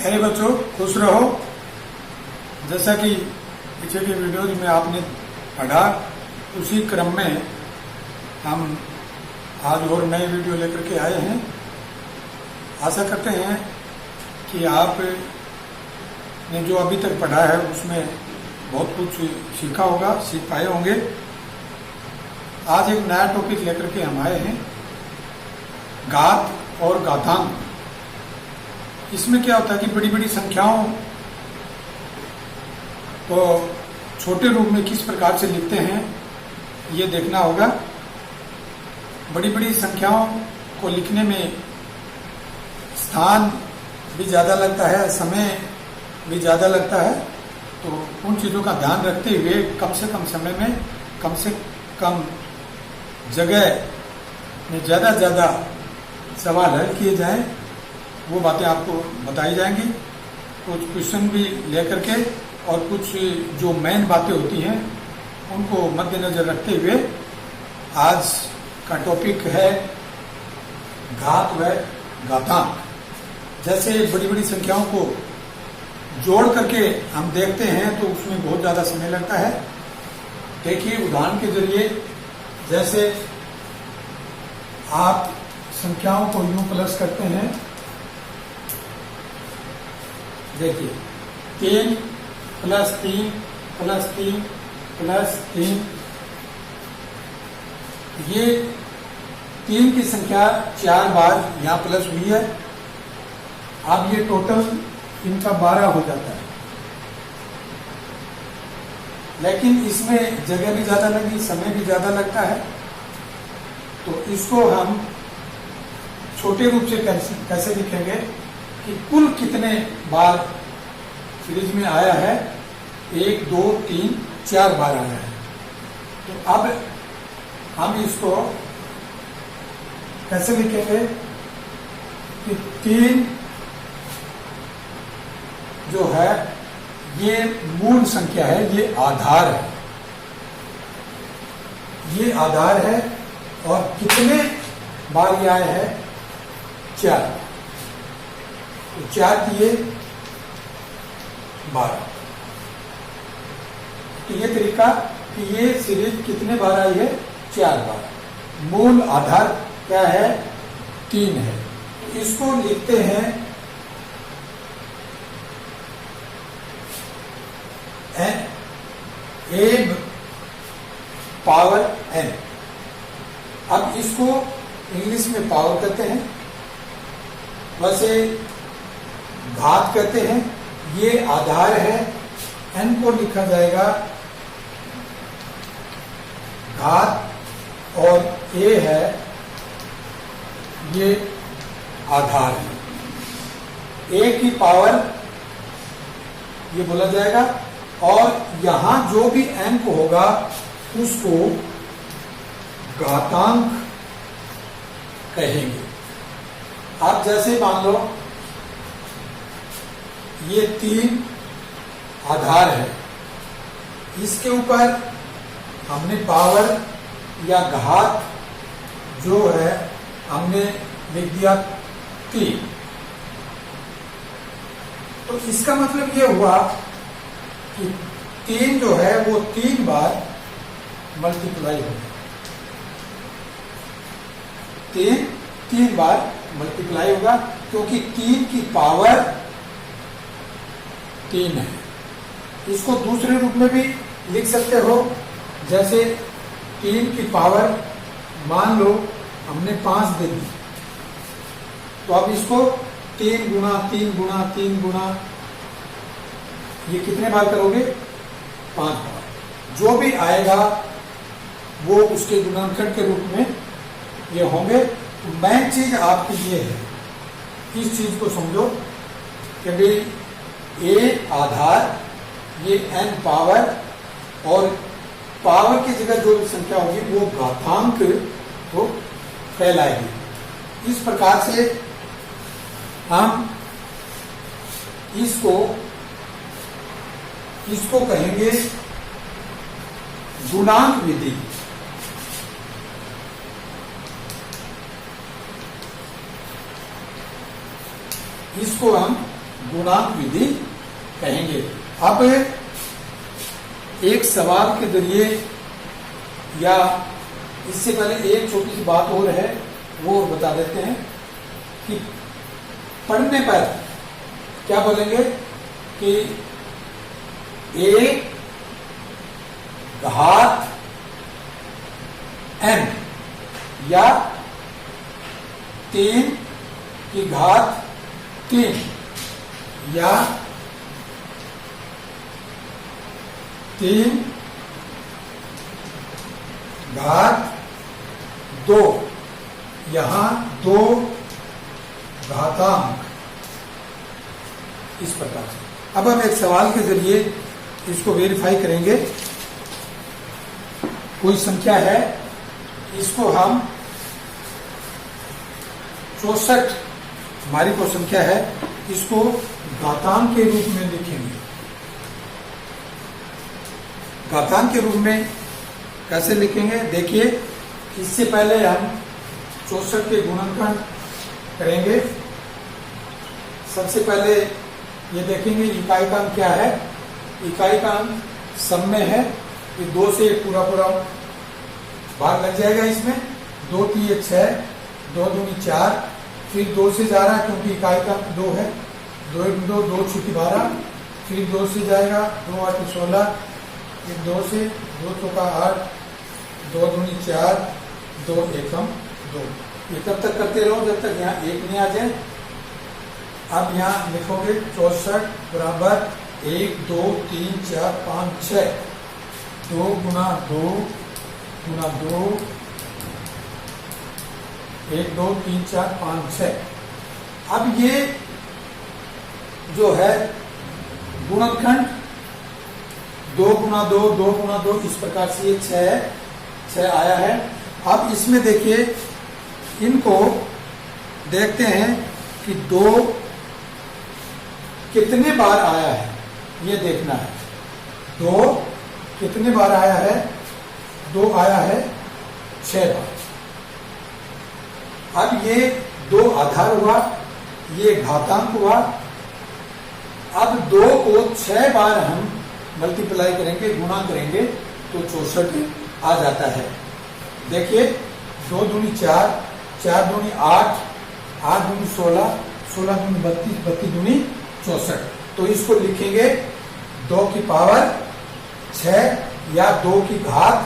अरे बच्चों, खुश रहो। जैसा कि पीछे की वीडियोज में आपने पढ़ा, उसी क्रम में हम आज और नए वीडियो लेकर के आए हैं। आशा करते हैं कि आपने जो अभी तक पढ़ा है उसमें बहुत कुछ सीखा होगा, सीख पाए होंगे। आज एक नया टॉपिक लेकर के हम आए हैं, घात और घातांक। इसमें क्या होता है कि बड़ी बड़ी संख्याओं को छोटे रूप में किस प्रकार से लिखते हैं ये देखना होगा। बड़ी बड़ी संख्याओं को लिखने में स्थान भी ज़्यादा लगता है, समय भी ज़्यादा लगता है। तो उन चीज़ों का ध्यान रखते हुए कम से कम समय में कम से कम जगह में ज़्यादा से ज़्यादा सवाल हल किए जाएं, वो बातें आपको बताई जाएंगी। कुछ क्वेश्चन भी लेकर के और कुछ जो मेन बातें होती हैं उनको मद्देनजर रखते हुए आज का टॉपिक है घात व घातांक। जैसे बड़ी बड़ी संख्याओं को जोड़ करके हम देखते हैं तो उसमें बहुत ज़्यादा समय लगता है। देखिए उदाहरण के जरिए, जैसे आप संख्याओं को यूं प्लस करते हैं। देखिए 3 + 3 + 3 + 3, ये 3 की संख्या 4 बार यहाँ प्लस हुई है। अब ये टोटल इनका 12 हो जाता है, लेकिन इसमें जगह भी ज्यादा लगी, समय भी ज्यादा लगता है। तो इसको हम छोटे रूप से कैसे लिखेंगे कि कुल कितने बार सीरीज में आया है। 1 2 3 4 बार आया है। तो अब हम इसको कैसे लिखेंगे कि 3 जो है ये मूल संख्या है, ये आधार है, ये आधार है। और कितने बार ये आया है? 4। तो 4 किए 12। तो ये तरीका कि ये सीरीज कितने बार आई है? 4 बार। मूल आधार क्या है? 3 है। तो इसको लिखते हैं a पावर n। अब इसको इंग्लिश में पावर कहते हैं, वैसे घात कहते हैं। ये आधार है, n को लिखा जाएगा घात, और a है ये आधार है। a की पावर ये बोला जाएगा, और यहां जो भी अंक होगा उसको घातांक कहेंगे। आप जैसे मान लो ये 3 आधार है, इसके ऊपर हमने पावर या घात जो है हमने लिख दिया 3। तो इसका मतलब ये हुआ कि 3 जो है वो 3 बार मल्टीप्लाई होगा। 3 बार मल्टीप्लाई होगा, क्योंकि 3 की पावर 3 है। इसको दूसरे रूप में भी लिख सकते हो, जैसे 3 की पावर मान लो हमने 5 दे दी, तो अब इसको 3 गुणा 3 गुणा 3 गुणा, ये कितने बार करोगे? 5 बार। जो भी आएगा वो उसके गुणनखंड के रूप में ये होंगे। तो मेन चीज आपके लिए है, इस चीज को समझो कि भाई a आधार, ये n पावर, और पावर की जगह जो भी संख्या होगी वो घातांक को कहलाएगी। इस प्रकार से हम इसको कहेंगे गुणांक विधि। इसको हम गुणांक विधि कहेंगे। अब एक सवाल के जरिए या इससे पहले एक छोटी सी बात और है, वो बता देते हैं कि पढ़ने पर क्या बोलेंगे कि एक घात n या 3 की घात 3 या 3 घात 2, यहां 2 घातांक, इस प्रकार से। अब हम एक सवाल के जरिए इसको वेरीफाई करेंगे। कोई संख्या है, इसको हम 64 हमारी को संख्या है, इसको घातांक के रूप में लिखेंगे। घातांक के रूप में कैसे लिखेंगे, देखिए इससे पहले हम 64 के गुणनखंड करेंगे। सबसे पहले ये देखेंगे इकाई का अंक क्या है। इकाई का अंक सब में है, ये 2 से पूरा भाग लग जाएगा इसमें। 2 3 6, 2 दूनी 4, फिर 2 से जा रहा है क्योंकि इकाई का अंक 2 है। 2 1 2, 2 छुट्टी 12, फिर 2 से जाएगा, 2 8 16, फिर 2 से 2 चौका 8, 2 दूनी 4, 2 एकम 2। ये तब तक करते रहो जब तक यहाँ 1 नहीं आ जाए। अब यहाँ लिखोगे 64 बराबर 1 2 3 4 5 6, 2 गुना 2 गुना 2, 1 2 3 4 5 6। अब ये जो है गुणनखंड 2 गुना 2 2 गुना 2, इस प्रकार से ये 6 आया है। अब इसमें देखिए, इनको देखते हैं कि 2 कितने बार आया है, ये देखना है। 2 कितने बार आया है, 2 आया है 6 बार। अब ये 2 आधार हुआ, ये घातांक हुआ। अब 2 को 6 बार हम मल्टीप्लाई करेंगे, गुणा करेंगे, तो 64 आ जाता है। देखिए 2 दूनी 4, 4 दूनी 8, 8 दूनी 16, 16 दूनी 32, 32 दूनी 64। तो इसको लिखेंगे 2 की पावर 6 या 2 की घात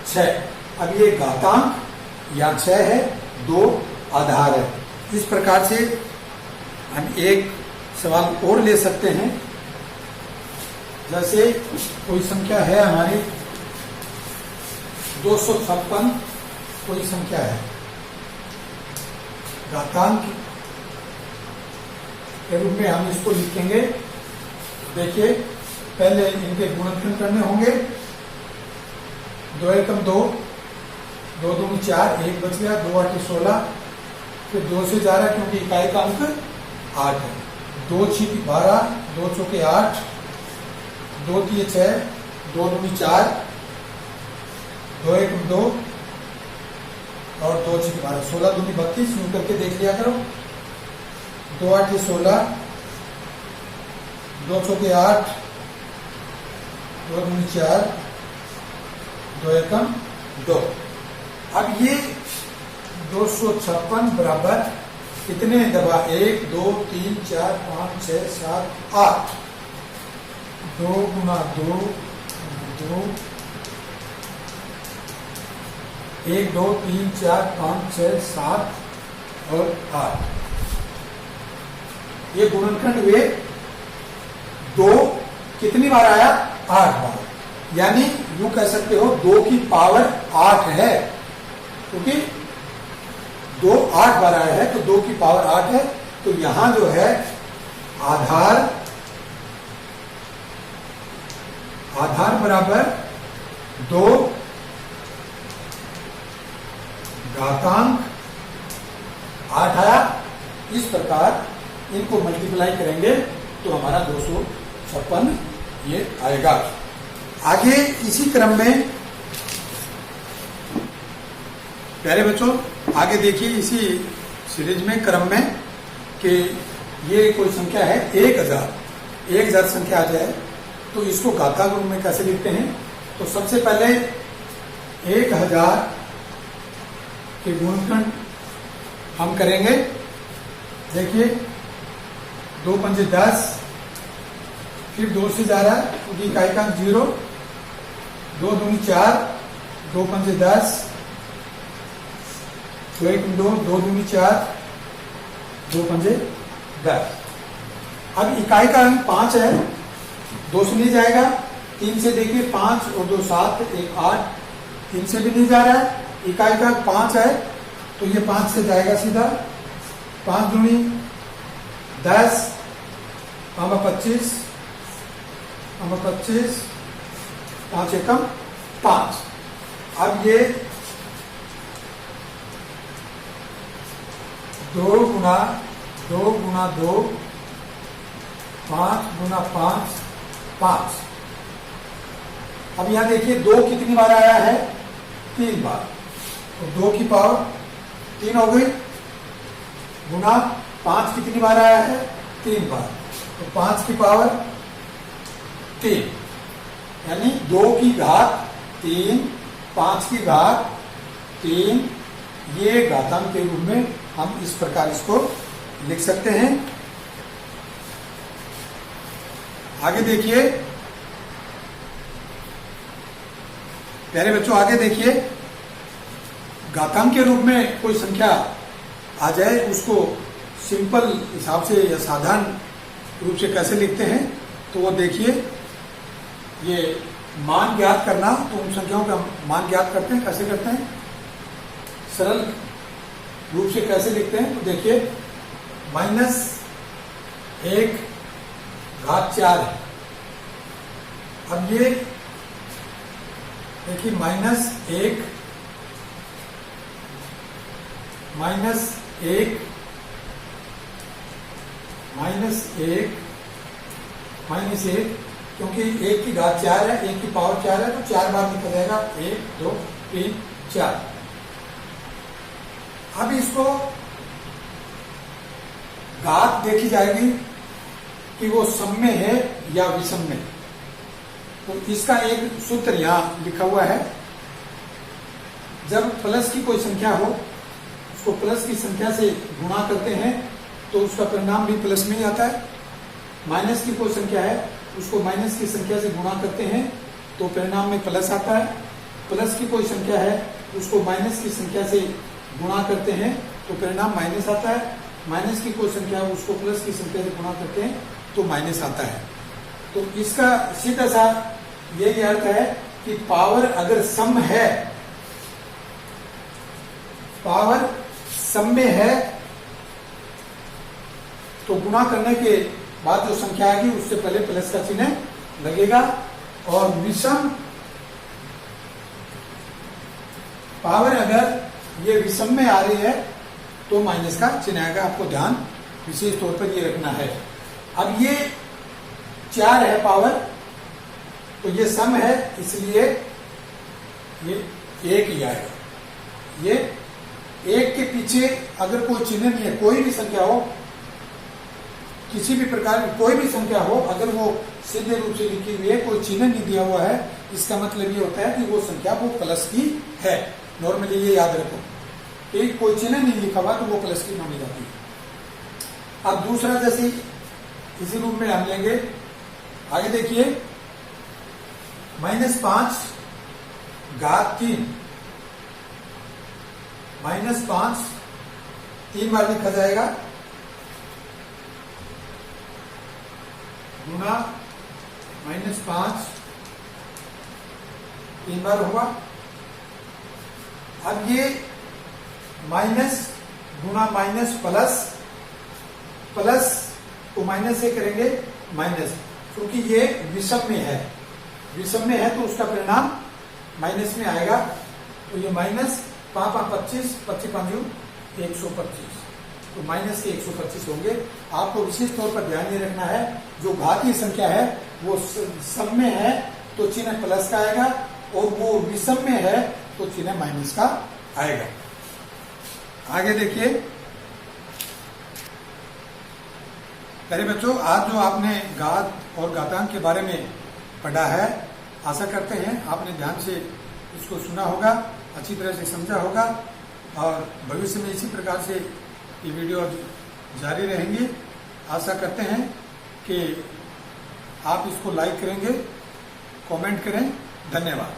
6। अब ये घातांक या 6 है, 2 आधार है। इस प्रकार से हम एक सवाल और ले सकते हैं। जैसे कोई संख्या है हमारी 256, कोई संख्या है, घातांक के रूप में हम इसको लिखेंगे। देखिए पहले इनके गुणनखंड करने होंगे। 2 एकम 2, 2 दूनी 4, 1 बच गया, 2 8 16, फिर 2 से जा रहा है क्योंकि इकाई का अंक 8 है। 2 6 12, 2 चौके 8, 2 3 6, 2 दूनी 4, 2 एकम 2 और 2 6 12, 16 दूनी 32, यूं करके देख लिया करो। 2 8 16, 2 चौके 8, 2 दूनी 4, 2 एकम 2। अब ये 256 बराबर कितने दबा, 1 2 3 4 5 6 7 8, 2 गुना 2 2, 1 2 3 4 5 6 7 और 8। ये गुणनखंड हुए। 2 कितनी बार आया, 8 बार। यानी यूं कह सकते हो 2 की पावर 8 है, क्योंकि 2 8 बार आया है तो 2 की पावर 8 है। तो यहां जो है आधार बराबर 2 घातांक 8 आया। इस प्रकार इनको मल्टीप्लाई करेंगे तो हमारा 256 ये आएगा। आगे इसी क्रम में प्यारे बच्चों, आगे देखिए इसी सीरीज में क्रम में कि ये कोई संख्या है 1000 संख्या आ जाए तो इसको घातांक रूप में कैसे लिखते हैं? तो सबसे पहले 1000 के गुणनखंड हम करेंगे। देखिए 2 पंजे 10, फिर 2 से जा रहा है क्योंकि इकाई का 0, 2 दूनी 4, 2 पंजे 10, 2 1 2, 2 दूनी 4, 2 पंजे 10। अब इकाई का अंक 5 है, 2 से नहीं जाएगा, 3 से देखिए 5 और 2 7, 1 8, 3 से भी नहीं जा रहा है। इकाई का 5 है तो ये 5 से जाएगा सीधा, 5 दूनी 10, 25, 5 एकम 5। अब ये 2 गुना 2 गुना 2, 5 गुना 5, 5। अब यहां देखिए 2 कितनी बार आया है? 3 बार। तो 2 की पावर 3 हो गई, गुना 5 कितनी बार आया है? 3 बार। तो 5 की पावर 3, यानी 2 की घात 3, 5 की घात 3। ये घातांक के रूप में हम इस प्रकार इसको लिख सकते हैं। आगे देखिए प्यारे बच्चों, आगे देखिए घातांक के रूप में कोई संख्या आ जाए उसको सिंपल हिसाब से या साधारण रूप से कैसे लिखते हैं? तो वो देखिए, ये मान ज्ञात करना, तो उन संख्याओं का मान ज्ञात करते हैं। कैसे करते हैं? सरल रूप से कैसे लिखते हैं? तो देखिए -1 घात 4 है। अब ये देखिए -1 क्योंकि 1 की घात 4 है, 1 की पावर 4 है, तो 4 बार लिखा जाएगा। 1 2 3 4। अब इसको घात देखी जाएगी कि वो सम में है या विषम में। तो इसका एक सूत्र यहां लिखा हुआ है। जब प्लस की कोई संख्या हो, उसको प्लस की संख्या से गुणा करते हैं तो उसका परिणाम भी प्लस में ही आता है। माइनस की कोई संख्या है, उसको माइनस की संख्या से गुणा करते हैं तो परिणाम में प्लस आता है। प्लस की कोई संख्या है, उसको माइनस की संख्या से गुणा करते हैं तो परिणाम माइनस आता है। माइनस की कोई संख्या है, उसको प्लस की संख्या से गुणा करते हैं तो माइनस आता है। तो इसका सीधा सा यही अर्थ है कि पावर अगर सम है, पावर सम में है, तो गुणा करने के बाद जो संख्या आएगी उससे पहले प्लस का चिन्ह लगेगा। और विषम पावर अगर ये विषम में आ रही है तो माइनस का चिन्ह आएगा। आपको ध्यान विशेष तौर पर ये रखना है। अब ये 4 है पावर, तो ये सम है, इसलिए ये 1 ही आएगा। ये 1 के पीछे अगर कोई चिन्ह नहीं है, कोई भी संख्या हो, किसी भी प्रकार की कोई भी संख्या हो, अगर वो सीधे रूप से लिखी हुई है, कोई चिन्ह नहीं दिया हुआ है, इसका मतलब ये होता है कि वो संख्या वो प्लस की है। नॉर्मली ये याद रखो कि कोई चिन्ह नहीं लिखा हुआ तो वो प्लस की मानी जाती है। अब दूसरा जैसे इसी रूप में हम लेंगे। आगे देखिए -5 घात 3, -5 3 बार लिखा जाएगा, गुना -5 3 बार हुआ। अब ये माइनस गुना माइनस प्लस, प्लस को माइनस से करेंगे माइनस, क्योंकि ये विषम में है। विषम में है तो उसका परिणाम माइनस में आएगा। तो ये माइनस 5 25 25 125, तो माइनस के 125 होंगे। आपको विशेष तौर पर ध्यान ये रखना है, जो घातीय संख्या है वो सम में है तो चिन्ह प्लस का आएगा, और वो विषम में है तो चिन्ह माइनस का आएगा। आगे देखिए प्यारे बच्चों, आज जो आपने घात और घातांक के बारे में पढ़ा है, आशा करते हैं आपने ध्यान से इसको सुना होगा, अच्छी तरह से समझा होगा और भविष्य में इसी प्रकार से ये वीडियो जारी रहेंगी। आशा करते हैं कि आप इसको लाइक करेंगे, कमेंट करें। धन्यवाद।